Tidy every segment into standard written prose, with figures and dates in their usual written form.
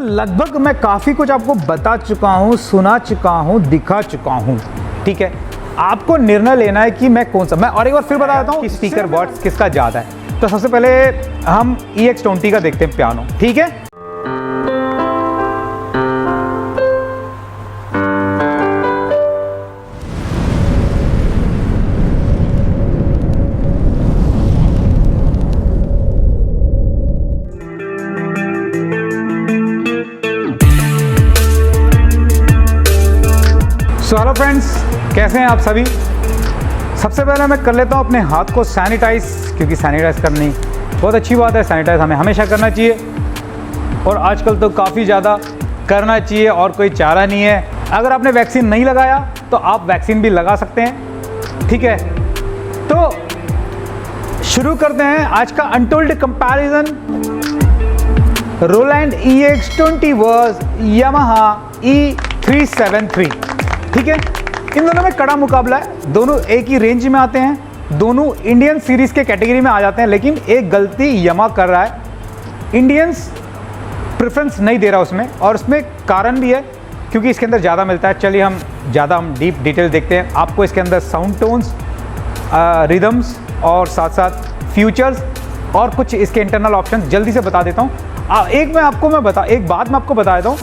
लगभग मैं काफ़ी कुछ आपको बता चुका हूँ, सुना चुका हूँ, दिखा चुका हूँ, ठीक है। आपको निर्णय लेना है कि मैं कौन सा, मैं और एक बार फिर बता देता हूँ कि स्पीकर वॉट्स किसका ज़्यादा है। तो सबसे पहले हम EX20 का देखते हैं पियानो, ठीक है। हेलो फ्रेंड्स, कैसे हैं आप सभी। सबसे पहले मैं कर लेता हूं अपने हाथ को सैनिटाइज, क्योंकि सैनिटाइज करनी बहुत अच्छी बात है। सैनिटाइज हमें हमेशा करना चाहिए और आजकल तो काफ़ी ज़्यादा करना चाहिए और कोई चारा नहीं है। अगर आपने वैक्सीन नहीं लगाया तो आप वैक्सीन भी लगा सकते हैं, ठीक है। तो शुरू करते हैं आज का untold comparison. Roland EX20 versus Yamaha E373, ठीक है। इन दोनों में कड़ा मुकाबला है, दोनों एक ही रेंज में आते हैं, दोनों इंडियन सीरीज के कैटेगरी में आ जाते हैं। लेकिन एक गलती यामाहा कर रहा है, इंडियंस प्रेफरेंस नहीं दे रहा उसमें, और उसमें कारण भी है क्योंकि इसके अंदर ज़्यादा मिलता है। चलिए हम डीप डिटेल देखते हैं। आपको इसके अंदर साउंड टोन्स, रिदम्स और साथ साथ फ्यूचर्स और कुछ इसके इंटरनल ऑप्शन जल्दी से बता देता हूँ। एक बात मैं आपको बता देता हूँ,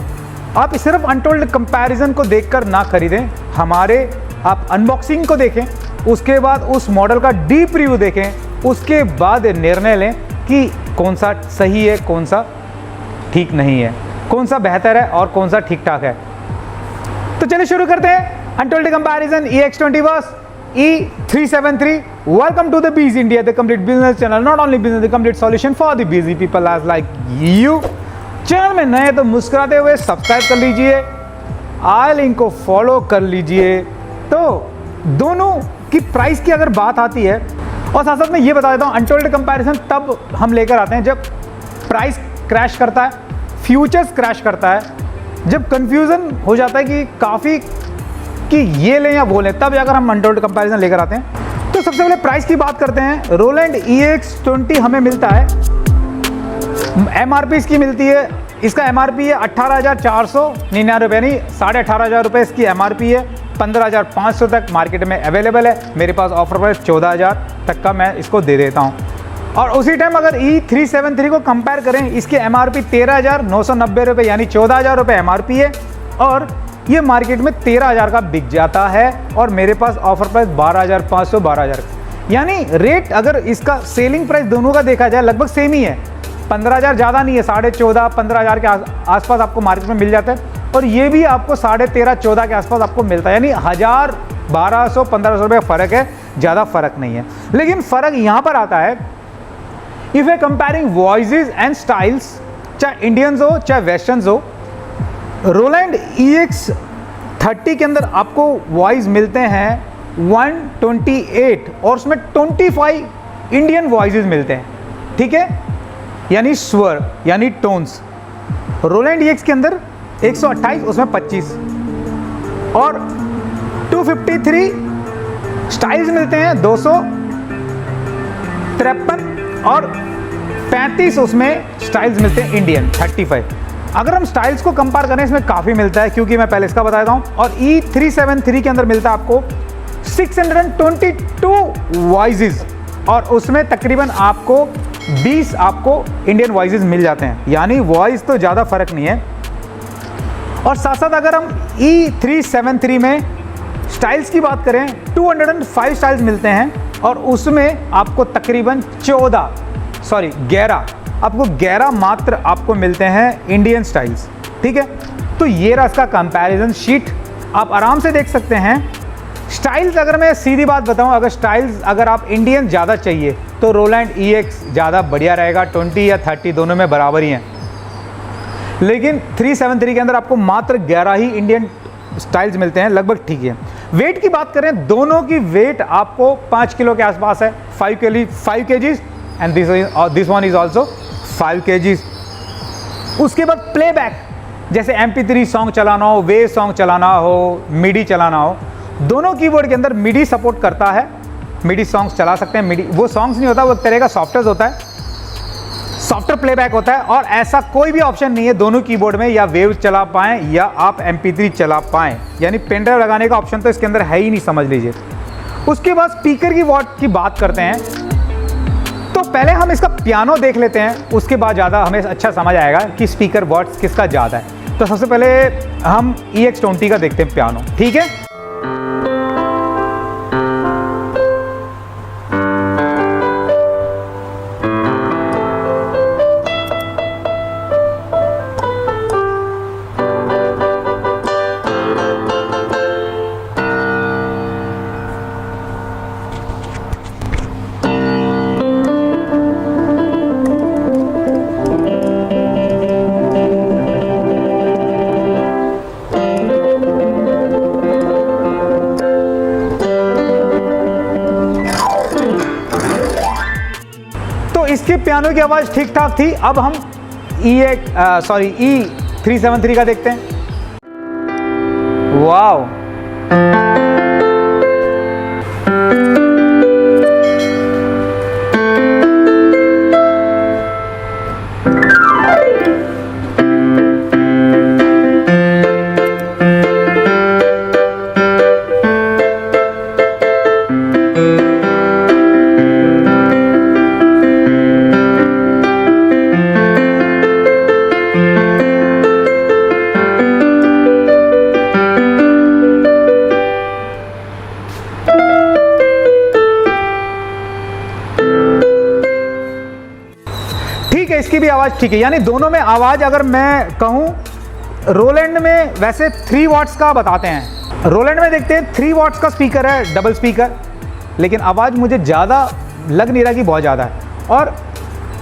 आप सिर्फ अनटोल्ड कंपैरिजन को देखकर ना खरीदें, हमारे आप अनबॉक्सिंग को देखें, उसके बाद उस मॉडल का डीप रिव्यू देखें, उसके बाद निर्णय लें कि कौन सा सही है, कौन सा ठीक नहीं है, कौन सा बेहतर है और कौन सा ठीक ठाक है। तो चलिए शुरू करते हैं untold comparison EX20 versus E373। Welcome to the Biz India, the complete business channel, not only business, the complete solution for the busy people as like you. Channel में नए तो मुस्कुराते हुए सब्सक्राइब कर लीजिए, आई लिंक को follow कर लीजिए। तो दोनों की प्राइस की अगर बात आती है, और साथ साथ मैं ये बता देता हूँ, अनटोल्ड कंपैरिजन तब हम लेकर आते हैं जब प्राइस क्रैश करता है, फ्यूचर्स क्रैश करता है, जब कंफ्यूजन हो जाता है कि काफ़ी कि ये लें या वो लें, तब जाकर हम अनटोल्ड कंपैरिजन लेकर आते हैं। तो सबसे पहले प्राइस की बात करते हैं। रोलैंड EX20 हमें मिलता है, MRP इसकी मिलती है, इसका MRP है 18,499 रुपये, नहीं 18,500 रुपये इसकी MRP है। 15,500 तक मार्केट में अवेलेबल है, मेरे पास ऑफर प्राइस 14,000 तक का मैं इसको दे देता हूँ। और उसी टाइम अगर E373 को कंपेयर करें, इसकी MRP 13,990 रुपये यानी 14,000 रुपये MRP है, और ये मार्केट में 13,000 का बिक जाता है, और मेरे पास ऑफर प्राइस 12,500, 12,000, यानी रेट अगर इसका सेलिंग प्राइस दोनों का देखा जाए लगभग सेम ही है। 15,000 ज़्यादा नहीं है, 14,500, 15,000 के आसपास आपको मार्केट में मिल जाता है, और ये भी आपको 13,500, 14 के आसपास आपको मिलता है, यानी 1,000, 1,200, 1,500 रुपये का फ़र्क है, ज़्यादा फ़र्क नहीं है। लेकिन फ़र्क यहाँ पर आता है, if A comparing voices and styles, चाहे इंडियंस हो चाहे वेस्टर्न्स हो, रोलैंड EX30 के अंदर आपको वॉइस मिलते हैं 128 और उसमें 25 इंडियन वॉइसेस मिलते हैं, ठीक है, यानी स्वर यानी टोन्स। रोलैंड EX के अंदर 128, उसमें 25 और 253 स्टाइल्स मिलते हैं, 253 और 35 उसमें स्टाइल्स मिलते हैं इंडियन, 35। अगर हम स्टाइल्स को कंपेयर करें, इसमें काफ़ी मिलता है, क्योंकि मैं पहले इसका बताता हूँ। और E373 के अंदर मिलता है आपको 622 वॉइसेस, और उसमें तकरीबन आपको 20 आपको इंडियन वॉइसेस मिल जाते हैं, यानी वॉइस तो ज़्यादा फ़र्क नहीं है। और साथ साथ अगर हम E373 में स्टाइल्स की बात करें, 205 स्टाइल्स मिलते हैं, और उसमें आपको तकरीबन 11 आपको 11 मात्र आपको मिलते हैं इंडियन स्टाइल्स, ठीक है। तो ये रहा इसका कंपैरिजन शीट, आप आराम से देख सकते हैं। स्टाइल्स अगर मैं सीधी बात बताऊं, अगर आप इंडियन ज़्यादा चाहिए तो रोलैंड EX ज़्यादा बढ़िया रहेगा, 20 या 30 दोनों में बराबर ही हैं। लेकिन 373 के अंदर आपको मात्र 11 ही इंडियन स्टाइल्स मिलते हैं, लगभग ठीक है। वेट की बात करें, दोनों की वेट आपको 5 किलो के आसपास है, 5 kgs, and this one is also 5 kgs। उसके बाद प्लेबैक, जैसे MP3 सॉन्ग चलाना हो, वेव सॉन्ग चलाना हो, मिडी चलाना हो, दोनों कीबोर्ड के अंदर मिडी सपोर्ट करता है, मिडी सॉन्ग्स चला सकते हैं। मिडी वो सॉन्ग्स नहीं होता, वो एक तरह का सॉफ्टवेयर होता है, सॉफ्टवेयर प्लेबैक होता है और ऐसा कोई भी ऑप्शन नहीं है दोनों कीबोर्ड में या वेव चला पाएं या आप MP3 चला पाएं, यानी पेन ड्राइव लगाने का ऑप्शन तो इसके अंदर है ही नहीं, समझ लीजिए। उसके बाद स्पीकर की वॉट की बात करते हैं तो पहले हम इसका पियानो देख लेते हैं, उसके बाद ज़्यादा हमें अच्छा समझ आएगा कि स्पीकर वॉट्स किसका ज़्यादा है। तो सबसे पहले हम EX20 का देखते हैं पियानो, ठीक है। इसके पियानो की आवाज़ ठीक ठाक थी। अब हम E373 का देखते हैं। वाओ, इसकी भी आवाज़ ठीक है, यानी दोनों में आवाज़ अगर मैं कहूँ रोलैंड में वैसे 3 वॉट्स का बताते हैं। रोलैंड में देखते हैं 3 वॉट्स का स्पीकर है, डबल स्पीकर, लेकिन आवाज़ मुझे ज़्यादा लग नहीं रहा कि बहुत ज़्यादा है। और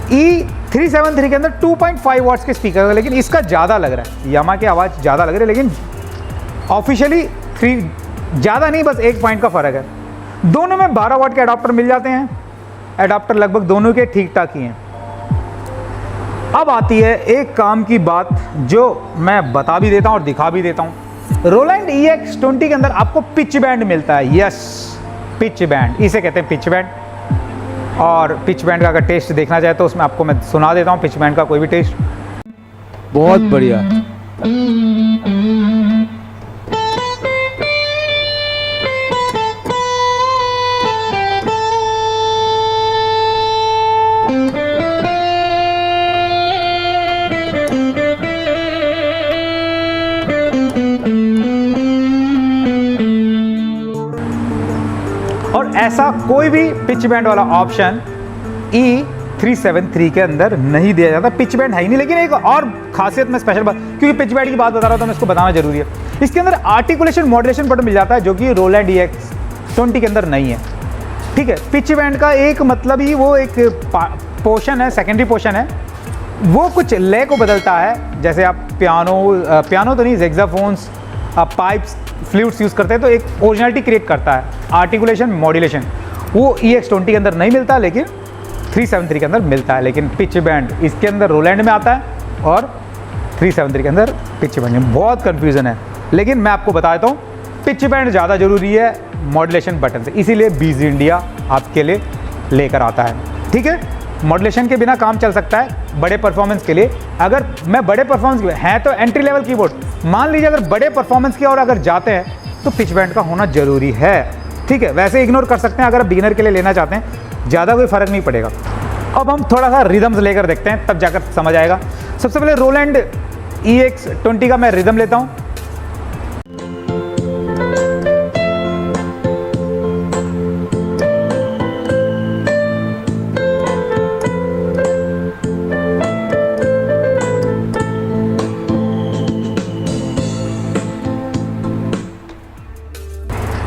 E373 के अंदर 2.5 वॉट्स के स्पीकर है, लेकिन इसका ज़्यादा लग रहा है, यामा की आवाज़ ज़्यादा लग रही है, लेकिन ऑफिशियली 3 ज़्यादा नहीं, बस 1 पॉइंट का फ़र्क है। दोनों में 12 वॉट के अडाप्टर मिल जाते हैं, अडाप्टर लगभग दोनों के ठीक ठाक ही हैं। अब आती है एक काम की बात जो मैं बता भी देता हूं और दिखा भी देता हूं। रोलैंड EX20 के अंदर आपको पिच बैंड मिलता है। यस, पिच बैंड, इसे कहते हैं पिच बैंड। और पिच बैंड का अगर टेस्ट देखना चाहे तो उसमें आपको मैं सुना देता हूं पिच बैंड का कोई भी टेस्ट। बहुत बढ़िया। और ऐसा कोई भी पिच बैंड वाला ऑप्शन E373 के अंदर नहीं दिया जाता। पिच बैंड है ही नहीं, लेकिन एक और खासियत में स्पेशल बात, क्योंकि पिच बैंड की बात बता रहा हूं तो मैं इसको बताना जरूरी है। इसके अंदर आर्टिकुलेशन मॉड्यूलेशन बटन मिल जाता है, जो कि रोलैंड EX20 के अंदर नहीं है, ठीक है। पिच बैंड का एक मतलब ही वो एक पोर्शन है, सेकेंडरी पोर्शन है, वो कुछ ले को बदलता है। जैसे आप पियानो तो नहीं, ज़ेक्साफोन्स, आप पाइप्स, फ्लूट्स यूज़ करते हैं तो एक ओरिजिनलिटी क्रिएट करता है। आर्टिकुलेशन मॉड्यूलेशन वो EX20 के अंदर नहीं मिलता, लेकिन 373 के अंदर मिलता है। लेकिन पिच बैंड इसके अंदर रोलैंड में आता है और 373 के अंदर पिच बैंड में बहुत कन्फ्यूज़न है। लेकिन मैं आपको बता देता हूँ, पिच बैंड ज़्यादा ज़रूरी है मॉड्यूलेशन बटन से, इसीलिए बीज़ इंडिया आपके लिए लेकर आता है, ठीक है। मॉड्यूलेशन के बिना काम चल सकता है बड़े परफॉर्मेंस के लिए। अगर मैं बड़े परफॉर्मेंस के हैं तो एंट्री लेवल कीबोर्ड, मान लीजिए अगर बड़े परफॉर्मेंस की और अगर जाते हैं तो पिच बैंड का होना जरूरी है, ठीक है। वैसे इग्नोर कर सकते हैं अगर बिगिनर के लिए लेना चाहते हैं, ज़्यादा कोई फ़र्क नहीं पड़ेगा। अब हम थोड़ा सा रिदम्स लेकर देखते हैं, तब जाकर समझ आएगा। सबसे पहले रोलैंड EX20 का मैं रिदम लेता हूँ।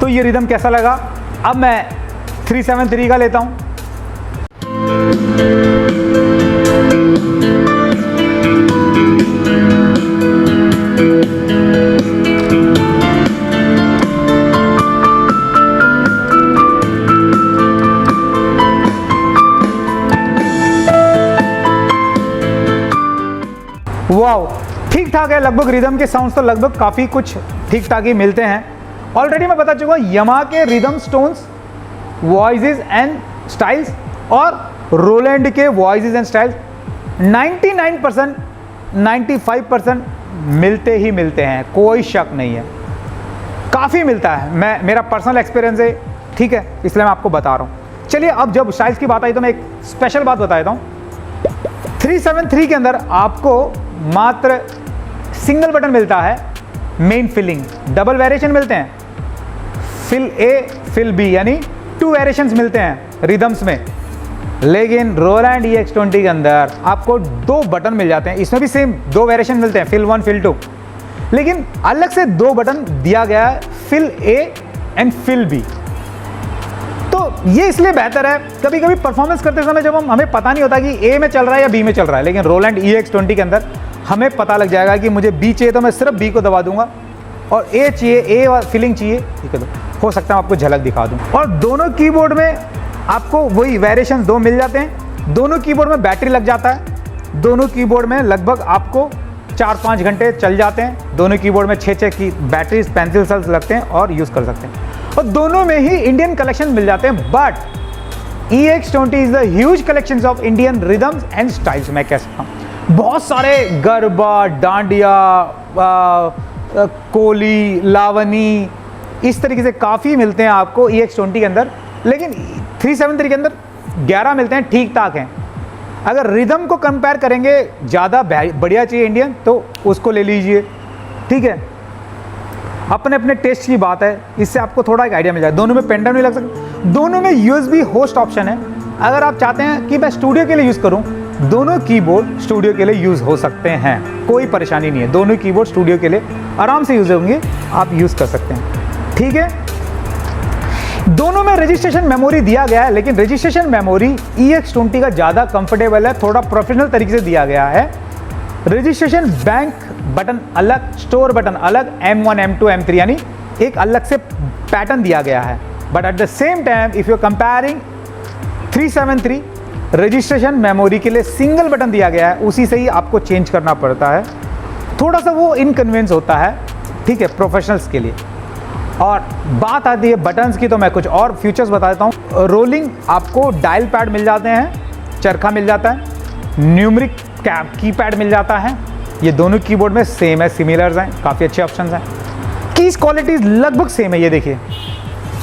तो ये रिदम कैसा लगा? अब मैं 373 का लेता हूं। वाओ, ठीक ठाक है। लगभग रिदम के साउंड्स तो लगभग काफ़ी कुछ ठीक ठाक ही मिलते हैं। ऑलरेडी मैं बता चुका हूँ यामाहा के rhythm tones, voices and styles और रोलैंड के वॉइसेस एंड स्टाइल्स 99% 95% मिलते ही मिलते हैं, कोई शक नहीं है, काफ़ी मिलता है। मेरा पर्सनल एक्सपीरियंस है, ठीक है, इसलिए मैं आपको बता रहा हूँ। चलिए अब जब साइज़ की बात आई तो मैं एक स्पेशल बात बता देता हूँ। 373 के अंदर आपको मात्र सिंगल बटन मिलता है, मेन फिलिंग। डबल वेरिएशन मिलते हैं, फिल ए फिल बी, यानी 2 वेरिएशंस मिलते हैं रिदम्स में। लेकिन रोलैंड EX20 के अंदर आपको 2 बटन मिल जाते हैं। इसमें भी सेम 2 वेरिएशन मिलते हैं, फिल 1 फिल 2, लेकिन अलग से 2 बटन दिया गया है, fill A and fill B. तो ये इसलिए बेहतर है, कभी कभी परफॉर्मेंस करते समय जब हमें पता नहीं होता कि ए में चल रहा है या बी में चल रहा है, लेकिन रोलैंड EX20 के अंदर हमें पता लग जाएगा कि मुझे बी चाहिए तो मैं सिर्फ बी को दबा दूंगा, और ए चाहिए, ए फिलिंग चाहिए, ठीक है, तो हो सकता है आपको झलक दिखा दूं। और दोनों कीबोर्ड में आपको वही वेरिएशन 2 मिल जाते हैं। दोनों कीबोर्ड में बैटरी लग जाता है, दोनों कीबोर्ड में लगभग आपको 4-5 घंटे चल जाते हैं। दोनों कीबोर्ड में 6-6 की बैटरीज, पेंसिल सेल्स लगते हैं और यूज़ कर सकते हैं, और दोनों में ही इंडियन कलेक्शन मिल जाते हैं। But EX20 is the huge collection of Indian rhythms and styles. मैं कह सकता हूँ बहुत सारे गरबा, डांडिया, कोली, लावनी, इस तरीके से काफ़ी मिलते हैं आपको EX20 के अंदर, लेकिन 373 के अंदर 11 मिलते हैं, ठीक ठाक हैं। अगर रिदम को कंपेयर करेंगे, ज़्यादा बढ़िया चाहिए इंडियन तो उसको ले लीजिए, ठीक है, अपने अपने टेस्ट की बात है, इससे आपको थोड़ा एक आइडिया मिल जाए। दोनों में पेन ड्राइव नहीं लग सकता, दोनों में USB होस्ट ऑप्शन है। अगर आप चाहते हैं कि मैं स्टूडियो के लिए यूज़ करूं, दोनों कीबोर्ड स्टूडियो के लिए यूज़ हो सकते हैं, कोई परेशानी नहीं है। दोनों कीबोर्ड स्टूडियो के लिए आराम से यूज़ होंगे, आप यूज़ कर सकते हैं, ठीक है। दोनों में रजिस्ट्रेशन मेमोरी दिया गया है, लेकिन रजिस्ट्रेशन मेमोरी EX20 का ज़्यादा कंफर्टेबल है, थोड़ा प्रोफेशनल तरीके से दिया गया है। रजिस्ट्रेशन बैंक बटन अलग, स्टोर बटन अलग, M1 M2 M3, यानी एक अलग से पैटर्न दिया गया है। But at the same time if you comparing 373, registration memory के लिए सिंगल बटन दिया गया है, उसी से ही आपको चेंज करना पड़ता है। थोड़ा सा वो इनकन्वीनियंस होता है, ठीक है, प्रोफेशनल्स के लिए। और बात आती है बटन्स की, तो मैं कुछ और फीचर्स बता देता हूँ। रोलिंग आपको डायल पैड मिल जाते हैं, चरखा मिल जाता है, न्यूमरिक कीपैड मिल जाता है। ये दोनों कीबोर्ड में सेम है, सिमिलर्स हैं, काफ़ी अच्छे ऑप्शंस हैं। कीज क्वालिटीज लगभग सेम है, ये देखिए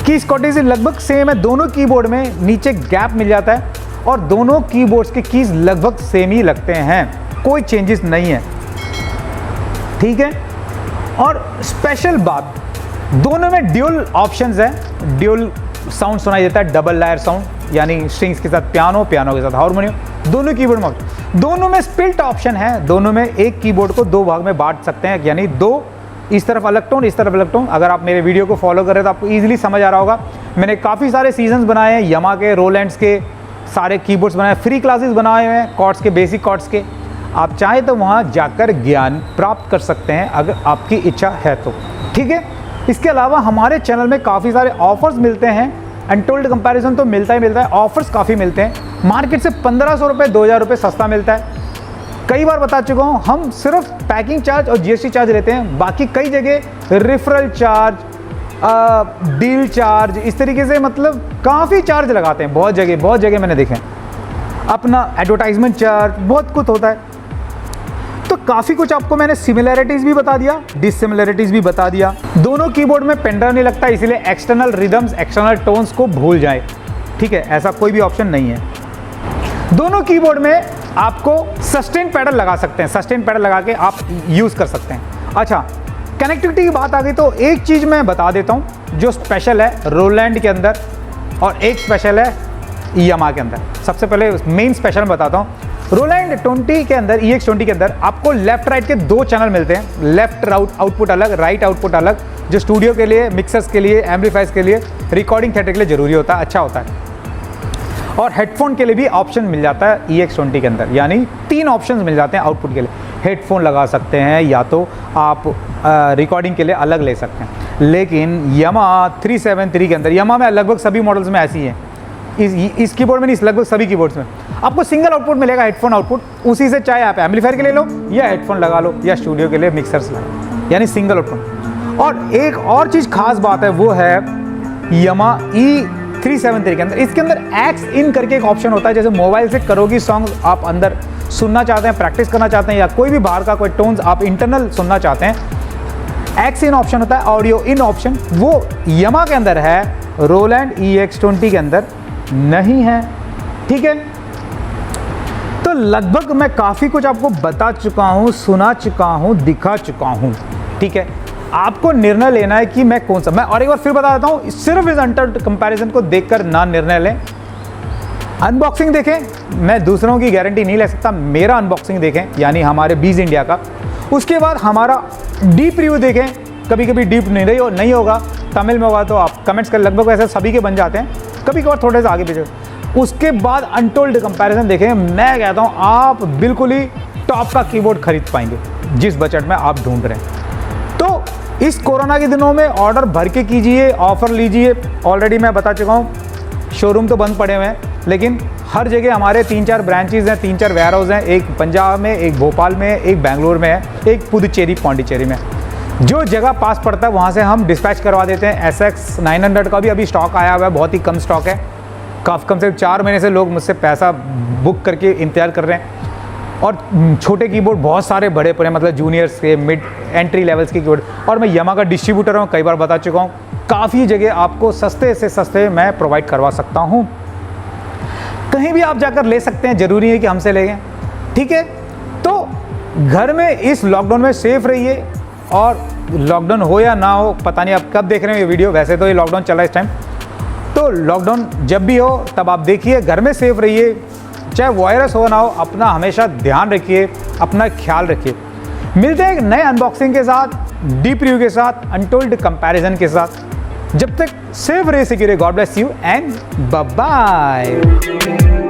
कीज क्वालिटीज लगभग सेम है। दोनों कीबोर्ड में नीचे गैप मिल जाता है, और दोनों कीबोर्ड्स के कीज लगभग सेम ही लगते हैं, कोई चेंजेस नहीं है, ठीक है। और स्पेशल बात, दोनों में ड्यूल ऑप्शंस है, ड्यूल साउंड सुनाई देता है, डबल लायर साउंड, यानी स्ट्रिंग्स के साथ पियानो, पियानो के साथ हारमोनियम, दोनों कीबोर्ड में। दोनों में स्प्लिट ऑप्शन है, दोनों में एक कीबोर्ड को 2 भाग में बांट सकते हैं, यानी 2 इस तरफ अलग टोन, इस तरफ अलग टोन। अगर आप मेरे वीडियो को फॉलो कर रहे हैं तो आपको ईजिली समझ आ रहा होगा। मैंने काफ़ी सारे सीजन्स बनाए हैं, यमा के, रोलैंड्स के सारे कीबोर्ड्स बनाए, फ्री क्लासेस बनाए हुए हैं कॉर्ड्स के, बेसिक कॉर्ड्स के। आप चाहें तो वहाँ जाकर ज्ञान प्राप्त कर सकते हैं अगर आपकी इच्छा है तो, ठीक है। इसके अलावा हमारे चैनल में काफ़ी सारे ऑफर्स मिलते हैं, अनटोल्ड कंपैरिजन तो मिलता ही मिलता है, ऑफर्स काफ़ी मिलते हैं। मार्केट से 1500 रुपये 2000 रुपये सस्ता मिलता है। कई बार बता चुका हूँ, हम सिर्फ पैकिंग चार्ज और GST चार्ज लेते हैं, बाकी कई जगह रेफरल चार्ज, डील चार्ज, इस तरीके से मतलब काफ़ी चार्ज लगाते हैं। बहुत जगह मैंने देखे हैं, अपना एडवर्टाइजमेंट चार्ज, बहुत कुछ होता है। तो काफ़ी कुछ आपको मैंने सिमिलैरिटीज़ भी बता दिया, डिससिमिलैरिटीज़ भी बता दिया। दोनों कीबोर्ड में पेन ड्राइव नहीं लगता, इसीलिए एक्सटर्नल रिदम्स, एक्सटर्नल टोन्स को भूल जाए, ठीक है, ऐसा कोई भी ऑप्शन नहीं है। दोनों कीबोर्ड में आपको सस्टेन पैडल लगा सकते हैं, सस्टेन पैडल लगा के आप यूज़ कर सकते हैं। अच्छा, कनेक्टिविटी की बात आ गई तो एक चीज़ मैं बता देता हूँ जो स्पेशल है रोलैंड के अंदर, और एक स्पेशल है यमा के अंदर। सबसे पहले मेन स्पेशल बताता हूँ। रोलैंड 20 के अंदर, EX20 के अंदर आपको लेफ्ट राइट के 2 चैनल मिलते हैं, लेफ्ट आउटपुट अलग, राइट आउटपुट अलग, जो स्टूडियो के लिए, मिक्सर्स के लिए, एम्पलीफायर्स के लिए, रिकॉर्डिंग थिएटर के लिए ज़रूरी होता है, अच्छा होता है। और हेडफोन के लिए भी ऑप्शन मिल जाता है EX20 के अंदर, यानी 3 ऑप्शन मिल जाते हैं आउटपुट के लिए। हेडफोन लगा सकते हैं, या तो आप रिकॉर्डिंग के लिए अलग ले सकते हैं। लेकिन यमा 373 के अंदर, यमा में लगभग सभी मॉडल्स में ऐसी है, इस कीबोर्ड में नहीं, लगभग सभी कीबोर्ड्स में आपको सिंगल आउटपुट मिलेगा, हेडफोन आउटपुट। उसी से चाहे आप एम्पलीफायर के लिए लो, या हेडफोन लगा लो, या स्टूडियो के लिए मिक्सर्स लगा, यानी सिंगल आउटपुट। और एक और चीज़ खास बात है, वो है यमा E373 के अंदर, इसके अंदर एक्स इन करके एक ऑप्शन होता है। जैसे मोबाइल से करोगी सॉन्ग आप अंदर सुनना चाहते हैं, प्रैक्टिस करना चाहते हैं, या कोई भी बाहर का कोई टोन्स आप इंटरनल सुनना चाहते हैं, एक्स इन ऑप्शन होता है, ऑडियो इन ऑप्शन, वो यामा के अंदर है, रोलैंड EX20 के अंदर नहीं है। ठीक है, तो लगभग मैं काफ़ी कुछ आपको बता चुका हूँ, सुना चुका हूँ, दिखा चुका हूँ। ठीक है, आपको निर्णय लेना है कि मैं कौन सा, मैं और एक बार फिर बता देता हूँ, सिर्फ इस अनटर्ड कंपैरिजन को देखकर ना निर्णय लें। अनबॉक्सिंग देखें, मैं दूसरों की गारंटी नहीं ले सकता, मेरा अनबॉक्सिंग देखें यानी हमारे बीज इंडिया का, उसके बाद हमारा डीप रिव्यू देखें, कभी कभी डीप नहीं होगा, तमिल में होगा तो आप कमेंट्स कर, लगभग वैसे सभी के बन जाते हैं, कभी कभार थोड़े से आगे पीछे। उसके बाद अनटोल्ड कंपैरिजन देखें, मैं कहता हूँ आप बिल्कुल ही टॉप का कीबोर्ड खरीद पाएंगे जिस बजट में आप ढूंढ रहे हैं। तो इस कोरोना के दिनों में ऑर्डर भर के कीजिए, ऑफर लीजिए। ऑलरेडी मैं बता चुका हूँ, शोरूम तो बंद पड़े हुए हैं, लेकिन हर जगह हमारे 3-4 ब्रांचेज हैं, 3-4 वेयर हाउस हैं, एक पंजाब में, एक भोपाल में, एक बेंगलोर में है, एक पुदुचेरी पौंडीचेरी में। जो जगह पास पड़ता है वहाँ से हम डिस्पैच करवा देते हैं। SX 900 का भी अभी स्टॉक आया हुआ है, बहुत ही कम स्टॉक है, कम से 4 महीने से लोग मुझसे पैसा बुक करके इंतजार कर रहे हैं। और छोटे कीबोर्ड बहुत सारे बड़े पड़े, मतलब जूनियर्स के, मिड एंट्री लेवल्स के कीबोर्ड, और मैं यामा का डिस्ट्रीब्यूटर हूँ, कई बार बता चुका हूँ, काफ़ी जगह आपको सस्ते से सस्ते मैं प्रोवाइड करवा सकता हूँ। कहीं भी आप जाकर ले सकते हैं, ज़रूरी है कि हमसे लेंगे। ठीक है, तो घर में इस लॉकडाउन में सेफ रहिए, और लॉकडाउन हो या ना हो, पता नहीं आप कब देख रहे हो ये वीडियो, वैसे तो ये लॉकडाउन चला इस टाइम, तो लॉकडाउन जब भी हो तब आप देखिए, घर में सेफ रहिए, चाहे वायरस हो ना हो, अपना हमेशा ध्यान रखिए, अपना ख्याल रखिए। मिलते हैं एक नए अनबॉक्सिंग के साथ, डीप रिव्यू के साथ, अनटोल्ड कंपैरिजन के साथ। जब तक सेफ रहे, secure, God bless you and bye bye.